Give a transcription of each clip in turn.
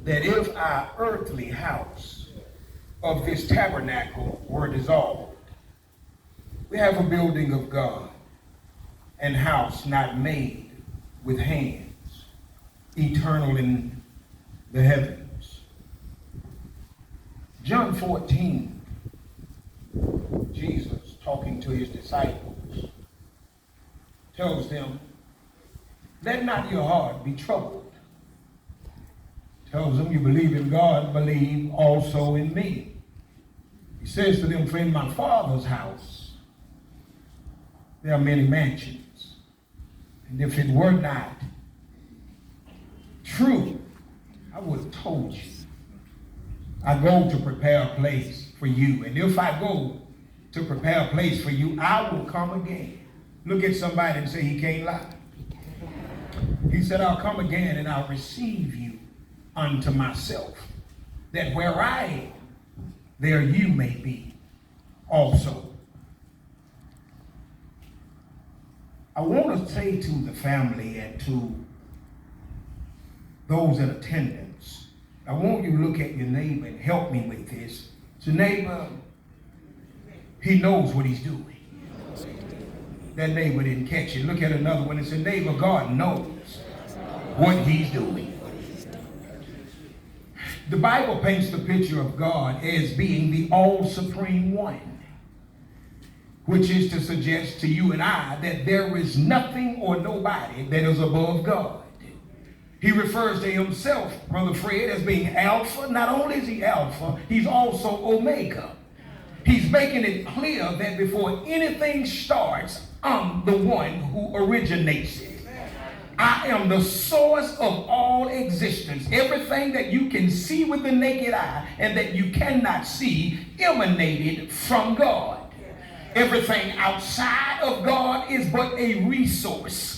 that if our earthly house of this tabernacle were dissolved, we have a building of God and house not made with hands, eternal in the heavens. John 14, Jesus talking to his disciples tells them, let not your heart be troubled. Tells them, you believe in God, believe also in me. He says to them, for in my Father's house there are many mansions. And if it were not true, I would have told you. I go to prepare a place for you. And if I go to prepare a place for you, I will come again. Look at somebody and say, he can't lie. He said, I'll come again and I'll receive you unto myself, that where I am, there you may be also. I want to say to the family and to those in attendance, I want you to look at your neighbor and help me with this. So neighbor, he knows what he's doing. That neighbor didn't catch it. Look at another one and say, neighbor, God knows what he's doing. The Bible paints the picture of God as being the all-supreme one, which is to suggest to you and I that there is nothing or nobody that is above God. He refers to himself, Brother Fred, as being Alpha. Not only is he Alpha, he's also Omega. He's making it clear that before anything starts, I'm the one who originates it. I am the source of all existence. Everything that you can see with the naked eye and that you cannot see emanated from God. Everything outside of God is but a resource.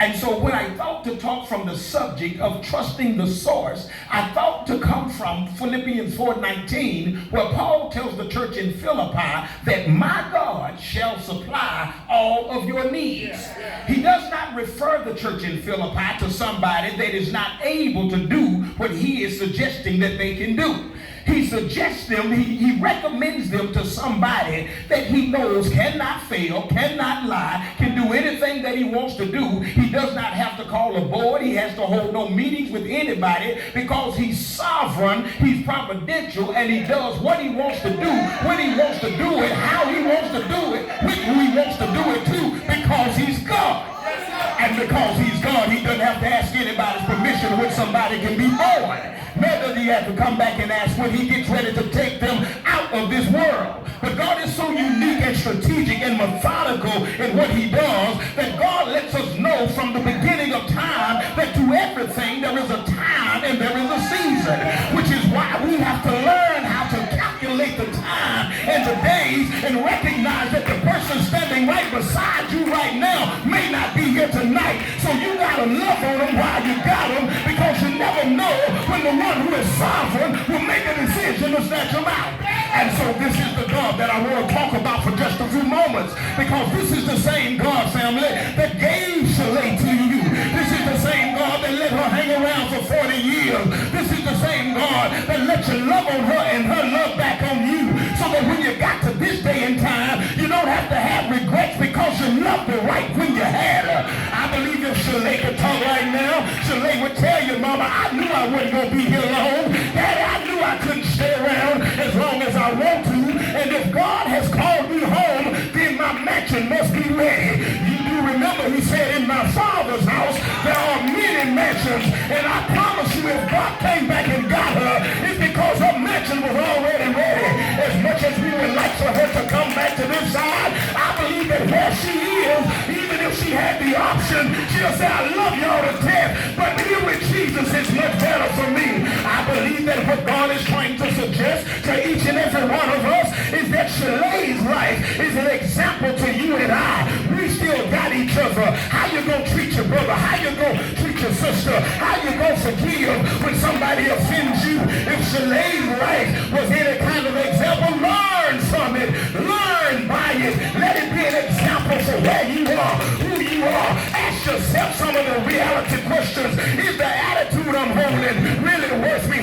And so when I thought to talk from the subject of trusting the source, I thought to come from Philippians 4:19, where Paul tells the church in Philippi that my God shall supply all of your needs. He does not refer the church in Philippi to somebody that is not able to do what he is suggesting that they can do. He suggests them, he recommends them to somebody that he knows cannot fail, cannot lie, can do anything that he wants to do. He does not have to call a board. He has to hold no meetings with anybody because he's sovereign, he's providential, and he does what he wants to do, when he wants to do it, how he wants to do it, with who he wants to do it to, because he's God. And because he's God, he doesn't have to ask anybody's permission when somebody can be born. Neither does he have to come back and ask when he gets ready to take them out of this world. But God is so unique and strategic and methodical in what he does that God lets us know from the beginning of time that to everything there is a time and there is a season, which is why we have to learn how to calculate the time and the days and recognize that the person standing right beside you right now may not be here tonight. So you got to love on them while you got them, because you never know when the one who is sovereign will make a decision to snatch them out. And so this is the God that I want to talk about for just a few moments, because this is the same God, family, that gave Shalae to you. This is the same God that let her hang around for 40 years. This is the same God that let you love on her and her love back on you, so that when you got to this day and time, you don't have to have regrets because you loved her right when you had her. I believe if Shalae could talk right now, Shalae would tell you, Mama, I knew I wasn't going to be here long. Daddy, I knew I couldn't stay around as long as I want to. And if God has called me home, then my mansion must be ready. You do remember he said, in my Father's house there are many mansions. And I promise you, if God came back and got her, it's because her mansion was already ready. As much as we would like for her to come back to this side, I believe that where she is, even if she had the option, she'll say, I love y'all to death, but here with Jesus is much better for me. I believe that what God is trying to suggest to each and every one of us is that Shalae's life is an example to you and I. We still got each other. How you gonna treat your brother? How you gonna treat your sister? How you gonna forgive when somebody offends you? If Shalae's life was any kind of example, learn from it. Learn by it. Let it be an example for where you are, who you are. Ask yourself some of the reality questions. Is the attitude I'm holding really worth me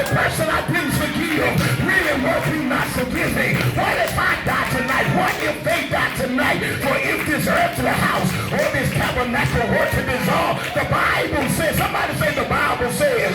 the person I didn't forgive really worth you not forgiving? What if I die tonight? What if they die tonight? For if this earthly house or this tabernacle were to dissolve, the Bible says, somebody say the Bible says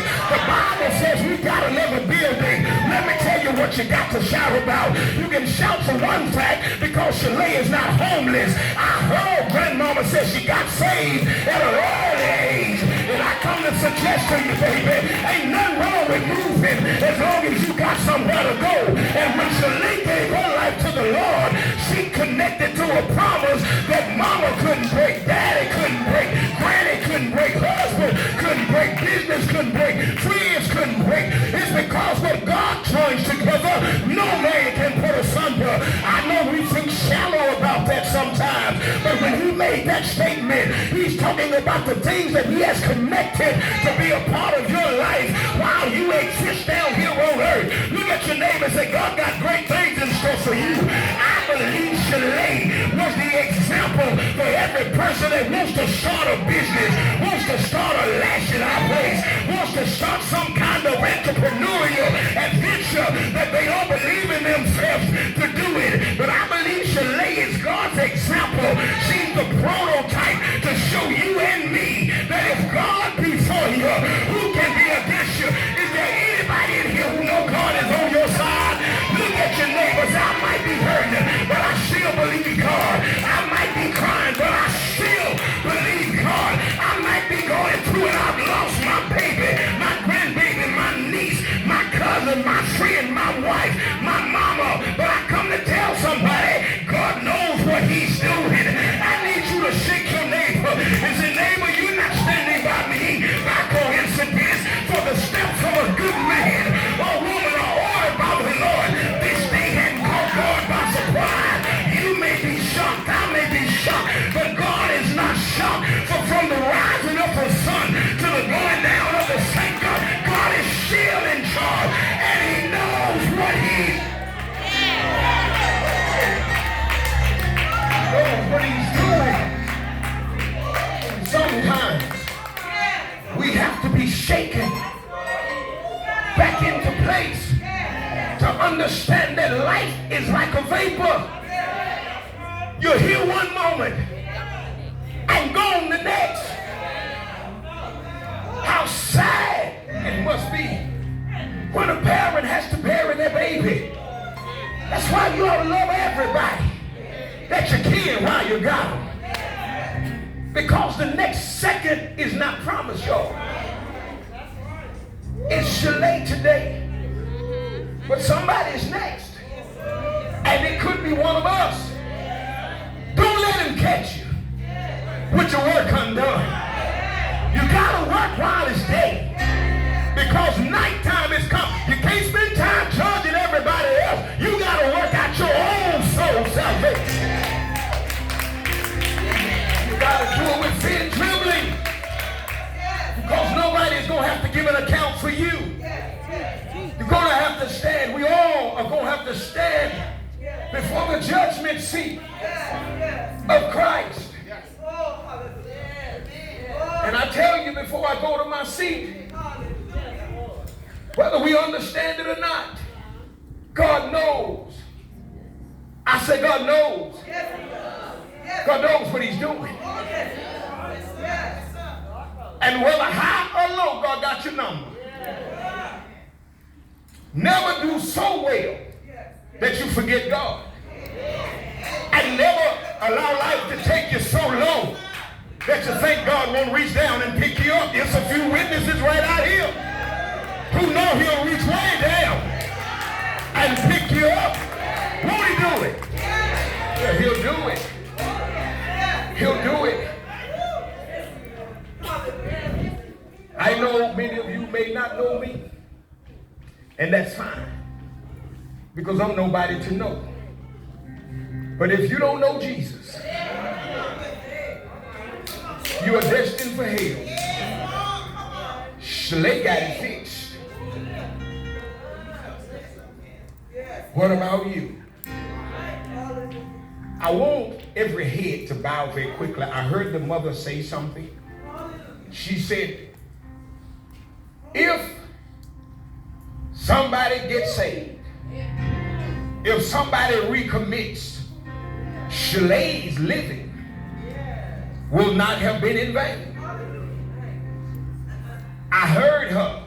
we got another building. Let me tell you what you got to shout about. You can shout for one fact because Shalae is not homeless. I heard grandmama say she got saved at an early age. And I come to suggest to you, baby, ain't nothing wrong with moving as long as you got somewhere to go. And when Shalae gave her life to the Lord, she connected to a promise that mama couldn't break, daddy couldn't break, granny couldn't break, husband couldn't break, business couldn't break, friends couldn't break. It's because what God joins together, no man can put asunder. I know we think shallow about that sometimes, but when he made that statement, he's talking about the things that he has connected to be a part of your life while you exist down here on earth. Look at your neighbor and say, God got great things in store for you. I believe Shalae was the example for every person that wants to start a business, wants to start a lashing out place, wants to start some kind of entrepreneurial adventure that they don't believe in themselves to do it. But I believe Shalae is God's example. She's the prototype to show you and me that if God be for you, who can be against you? Is there anybody in here who know God is on your side? Look at your neighbors. I might be hurting, but I still believe God. I might be crying, but I still believe God. I might be going through it. I've lost my baby, my grandbaby, my niece, my cousin, my friend, my wife, my mama. But I come to tell somebody, God knows what he's doing. I need you to shake your neighbor and say, neighbor, you're not standing by me by coincidence, for the steps of a good man or woman are ordered by the Lord. This day hadn't caught God by surprise. You may be shocked, I may be shocked, but God is not shocked. For from the rising of the sun to the going down of the same God, God is still in charge, and he knows what he's doing. Sometimes we have to be shaken back into place to understand that life is like a vapor. You're here one moment and gone the next. How sad it must be when a parent has to bury their baby. That's why you ought to love everybody that you can while you got them. Because the next second is not promised, y'all. It's Shalae today, but somebody's next. And it could be one of us. Don't let him catch you with your work undone. You gotta work while it's day, because nighttime is coming. You can't spend time judging everybody else. You gotta work out your own soul salvation. You gotta do it with fear and trembling, because nobody's gonna have to give an account for you. You're gonna have to stand. We all are gonna have to stand before the judgment seat of Christ. And I tell you before I go to my seat, whether we understand it or not, God knows. I say God knows. God knows what he's doing. And whether high or low, God got your number. Never do so well that you forget God. And never allow life to take you so low that you think God won't reach down and pick you up. There's a few witnesses right out here who know he'll reach way down and pick you up. Won't he do it? Yeah, he'll do it. He'll do it. I know many of you may not know me, and that's fine, because I'm nobody to know. But if you don't know Jesus, you are destined for hell. Shalae got it fixed. What about you? I want every head to bow very quickly. I heard the mother say something. She said, if somebody gets saved, if somebody recommits, Shalae's living will not have been in vain. I heard her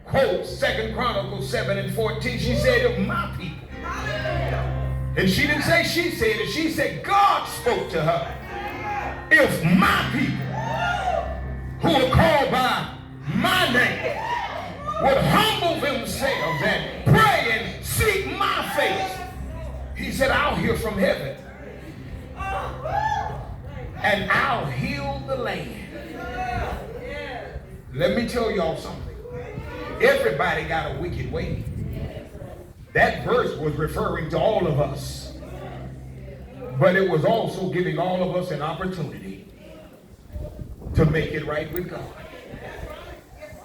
quote 2 Chronicles 7:14. She said, if my people, and she didn't say she said it, she said God spoke to her. If my people who are called by my name would humble themselves and pray and seek my face, he said, I'll hear from heaven and I'll heal the land. Let me tell y'all something. Everybody got a wicked way. That verse was referring to all of us, but it was also giving all of us an opportunity to make it right with God.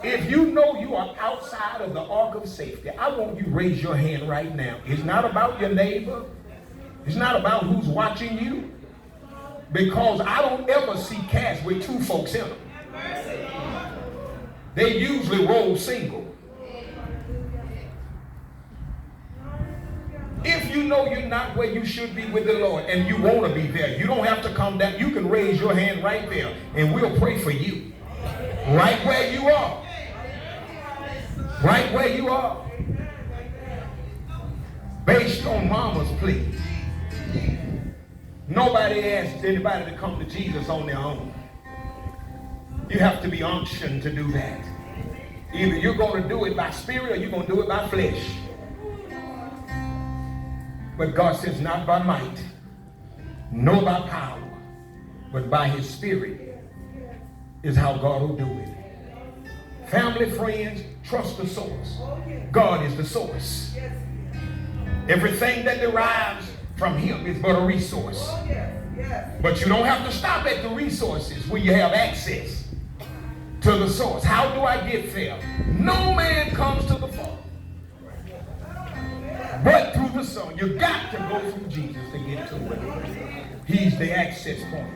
If you know you are outside of the ark of safety, I want you to raise your hand right now. It's not about your neighbor. It's not about who's watching you, because I don't ever see cats with two folks in them. They usually roll single. If you know you're not where you should be with the Lord and you want to be there, you don't have to come down. You can raise your hand right there and we'll pray for you. Right where you are. Right where you are. Based on mama's plea. Nobody asked anybody to come to Jesus on their own. You have to be unctioned to do that. Either you're going to do it by spirit or you're going to do it by flesh. But God says, not by might, nor by power, but by his spirit is how God will do it. Family, friends, trust the source. God is the source. Everything that derives from him is but a resource. But you don't have to stop at the resources when you have access to the source. How do I get there? No man comes to the Father but through the Son. You got to go through Jesus to get to it. He's the access point.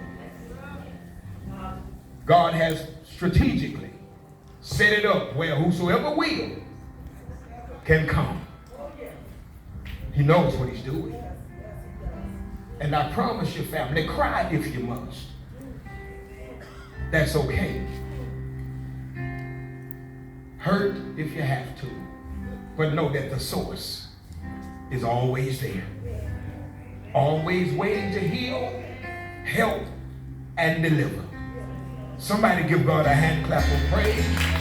God has strategically set it up where whosoever will can come. He knows what he's doing. And I promise you, family, cry if you must. That's okay. Hurt if you have to. But know that the source is always there. Always waiting to heal, help, and deliver. Somebody give God a hand clap of praise.